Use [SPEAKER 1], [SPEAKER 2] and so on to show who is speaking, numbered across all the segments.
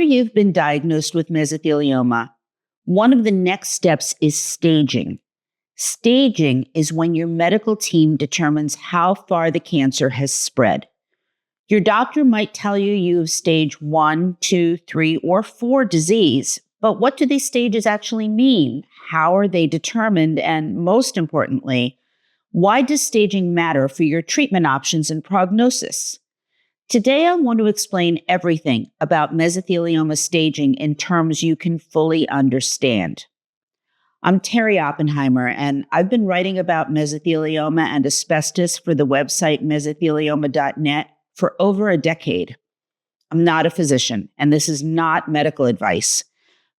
[SPEAKER 1] you've been diagnosed with mesothelioma, one of the next steps is staging. Staging is when your medical team determines how far the cancer has spread. Your doctor might tell you you have stage 1, 2, 3, or 4 disease, but what do these stages actually mean? How are they determined? And most importantly, why does staging matter for your treatment options and prognosis? Today, I want to explain everything about mesothelioma staging in terms you can fully understand. I'm Terri Oppenheimer, and I've been writing about mesothelioma and asbestos for the website mesothelioma.net for over a decade. I'm not a physician, and this is not medical advice,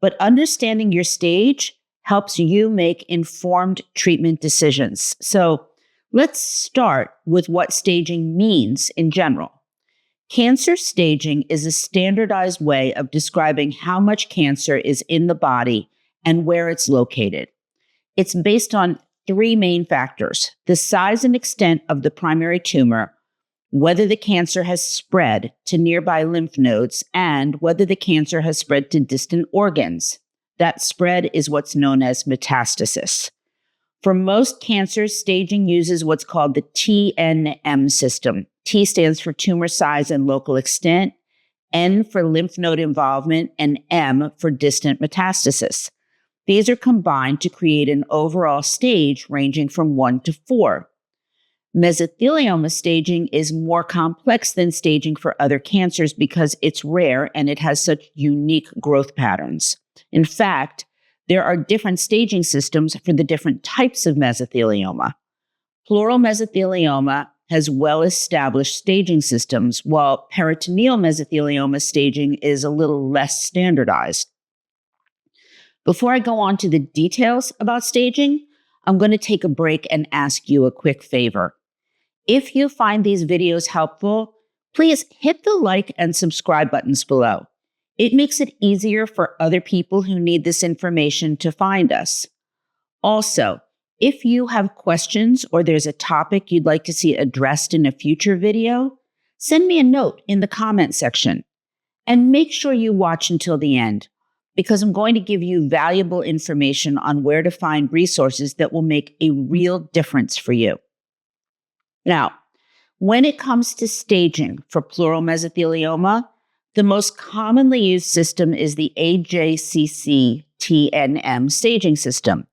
[SPEAKER 1] but understanding your stage helps you make informed treatment decisions. So let's start with what staging means in general. Cancer staging is a standardized way of describing how much cancer is in the body and where it's located. It's based on 3 main factors: the size and extent of the primary tumor, whether the cancer has spread to nearby lymph nodes, and whether the cancer has spread to distant organs. That spread is what's known as metastasis. For most cancers, staging uses what's called the TNM system. T stands for tumor size and local extent, N for lymph node involvement, and M for distant metastasis. These are combined to create an overall stage ranging from 1 to 4. Mesothelioma staging is more complex than staging for other cancers because it's rare and it has such unique growth patterns. In fact, there are different staging systems for the different types of mesothelioma. Pleural mesothelioma has well-established staging systems, while peritoneal mesothelioma staging is a little less standardized. Before I go on to the details about staging, I'm going to take a break and ask you a quick favor. If you find these videos helpful, please hit the like and subscribe buttons below. It makes it easier for other people who need this information to find us. Also, if you have questions or there's a topic you'd like to see addressed in a future video, send me a note in the comment section. And make sure you watch until the end, because I'm going to give you valuable information on where to find resources that will make a real difference for you. Now, when it comes to staging for pleural mesothelioma, the most commonly used system is the AJCC-TNM staging system.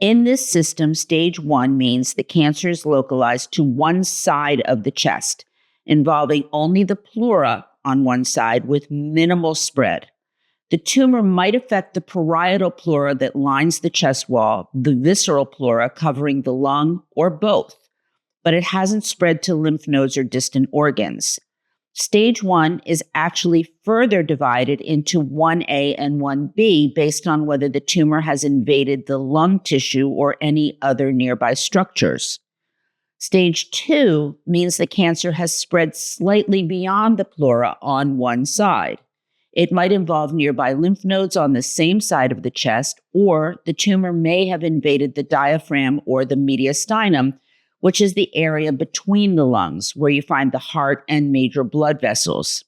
[SPEAKER 1] In this system, stage 1 means the cancer is localized to one side of the chest, involving only the pleura on one side with minimal spread. The tumor might affect the parietal pleura that lines the chest wall, the visceral pleura covering the lung, or both, but it hasn't spread to lymph nodes or distant organs. Stage 1 is actually further divided into 1A and 1B based on whether the tumor has invaded the lung tissue or any other nearby structures. Stage 2 means the cancer has spread slightly beyond the pleura on one side. It might involve nearby lymph nodes on the same side of the chest, or the tumor may have invaded the diaphragm or the mediastinum, which is the area between the lungs where you find the heart and major blood vessels.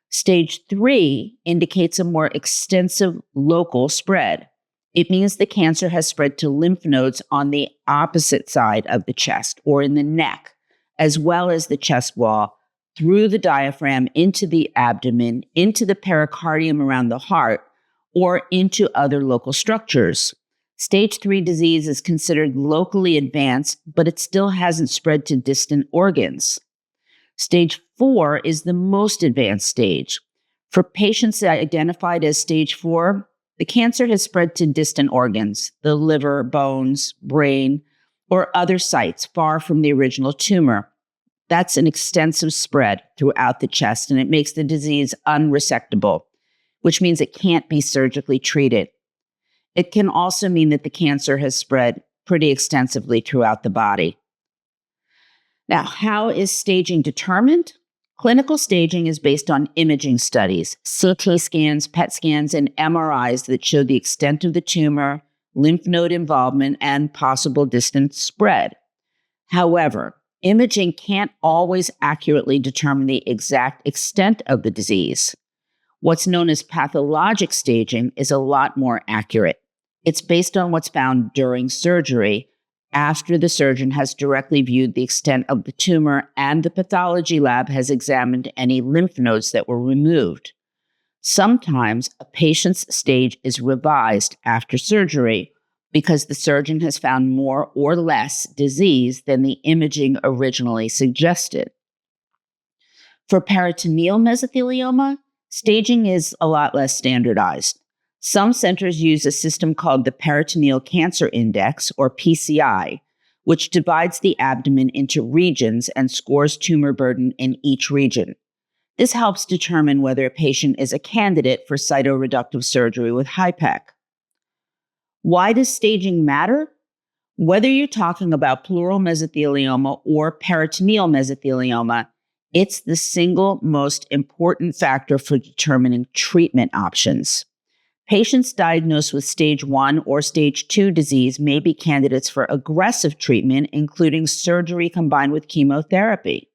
[SPEAKER 1] Stage 3 indicates a more extensive local spread. It means the cancer has spread to lymph nodes on the opposite side of the chest or in the neck, as well as the chest wall, through the diaphragm into the abdomen, into the pericardium around the heart, or into other local structures. Stage 3 disease is considered locally advanced, but it still hasn't spread to distant organs. Stage 4 is the most advanced stage. For patients identified as stage 4, the cancer has spread to distant organs, the liver, bones, brain, or other sites far from the original tumor. That's an extensive spread throughout the chest, and it makes the disease unresectable, which means it can't be surgically treated. It can also mean that the cancer has spread pretty extensively throughout the body. Now, how is staging determined? Clinical staging is based on imaging studies, CT scans, PET scans, and MRIs that show the extent of the tumor, lymph node involvement, and possible distant spread. However, imaging can't always accurately determine the exact extent of the disease. What's known as pathologic staging is a lot more accurate. It's based on what's found during surgery, after the surgeon has directly viewed the extent of the tumor and the pathology lab has examined any lymph nodes that were removed. Sometimes a patient's stage is revised after surgery because the surgeon has found more or less disease than the imaging originally suggested. For peritoneal mesothelioma, staging is a lot less standardized. Some centers use a system called the Peritoneal Cancer Index, or PCI, which divides the abdomen into regions and scores tumor burden in each region. This helps determine whether a patient is a candidate for cytoreductive surgery with HIPEC. Why does staging matter? Whether you're talking about pleural mesothelioma or peritoneal mesothelioma, it's the single most important factor for determining treatment options. Patients diagnosed with stage 1 or stage 2 disease may be candidates for aggressive treatment, including surgery combined with chemotherapy.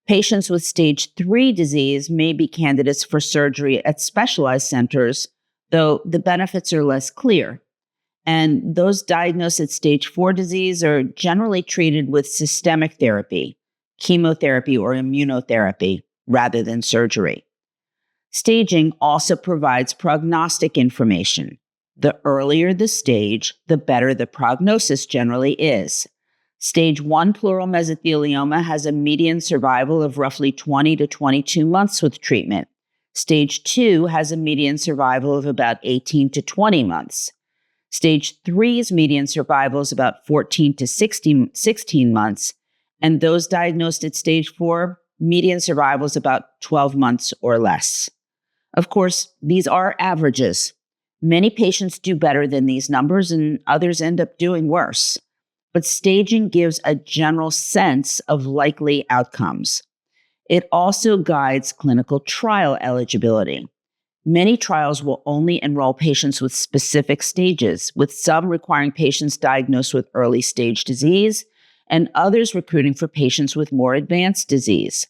[SPEAKER 1] Patients with stage 3 disease may be candidates for surgery at specialized centers, though the benefits are less clear. And those diagnosed at stage 4 disease are generally treated with systemic therapy, chemotherapy or immunotherapy, rather than surgery. Staging also provides prognostic information. The earlier the stage, the better the prognosis generally is. Stage 1 pleural mesothelioma has a median survival of roughly 20 to 22 months with treatment. Stage 2 has a median survival of about 18 to 20 months. Stage 3's median survival is about 14 to 16 months, and those diagnosed at stage 4, median survival is about 12 months or less. Of course, these are averages. Many patients do better than these numbers, and others end up doing worse. But staging gives a general sense of likely outcomes. It also guides clinical trial eligibility. Many trials will only enroll patients with specific stages, with some requiring patients diagnosed with early stage disease and others recruiting for patients with more advanced disease.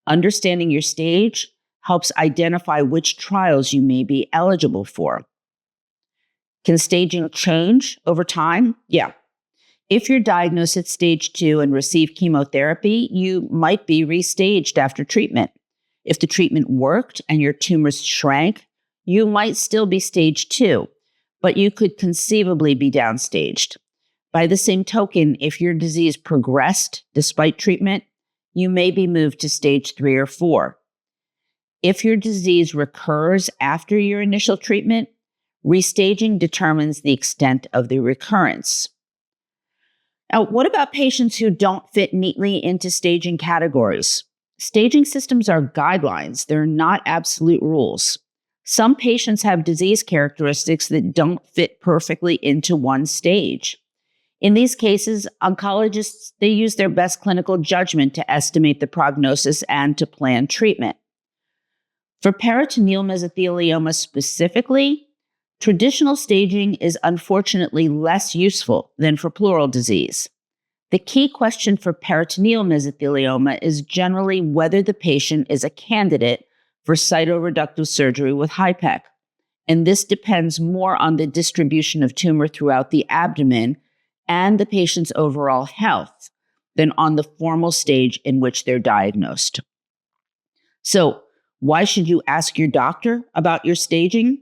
[SPEAKER 1] Understanding your stage helps identify which trials you may be eligible for. Can staging change over time? Yeah. If you're diagnosed at stage 2 and receive chemotherapy, you might be restaged after treatment. If the treatment worked and your tumors shrank, you might still be stage 2, but you could conceivably be downstaged. By the same token, if your disease progressed despite treatment, you may be moved to stage 3 or 4. If your disease recurs after your initial treatment, restaging determines the extent of the recurrence. Now, what about patients who don't fit neatly into staging categories? Staging systems are guidelines. They're not absolute rules. Some patients have disease characteristics that don't fit perfectly into one stage. In these cases, oncologists, they use their best clinical judgment to estimate the prognosis and to plan treatment. For peritoneal mesothelioma specifically, traditional staging is unfortunately less useful than for pleural disease. The key question for peritoneal mesothelioma is generally whether the patient is a candidate for cytoreductive surgery with HIPEC, and this depends more on the distribution of tumor throughout the abdomen and the patient's overall health than on the formal stage in which they're diagnosed. So, why should you ask your doctor about your staging?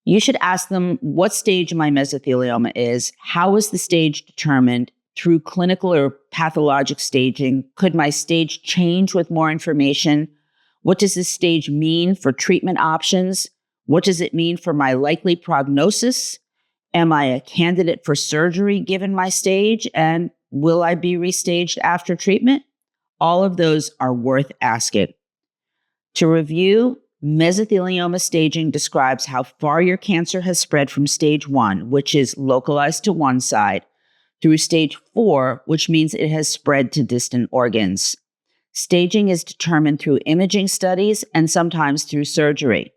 [SPEAKER 1] You should ask them what stage my mesothelioma is, how is the stage determined, through clinical or pathologic staging? Could my stage change with more information? What does this stage mean for treatment options? What does it mean for my likely prognosis? Am I a candidate for surgery given my stage? And will I be restaged after treatment? All of those are worth asking. To review, mesothelioma staging describes how far your cancer has spread from stage 1, which is localized to one side, through stage 4, which means it has spread to distant organs. Staging is determined through imaging studies and sometimes through surgery.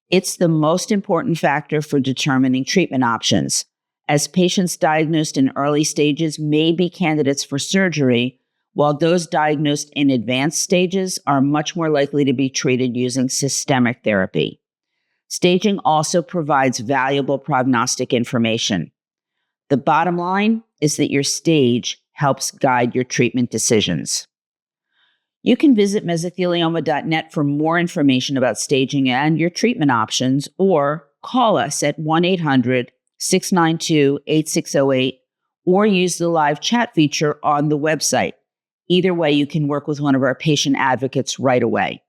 [SPEAKER 1] It's the most important factor for determining treatment options, as patients diagnosed in early stages may be candidates for surgery, while those diagnosed in advanced stages are much more likely to be treated using systemic therapy. Staging also provides valuable prognostic information. The bottom line is that your stage helps guide your treatment decisions. You can visit mesothelioma.net for more information about staging and your treatment options, or call us at 1-800-692-8608 or use the live chat feature on the website. Either way, you can work with one of our patient advocates right away.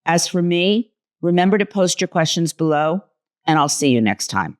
[SPEAKER 1] As for me, remember to post your questions below, and I'll see you next time.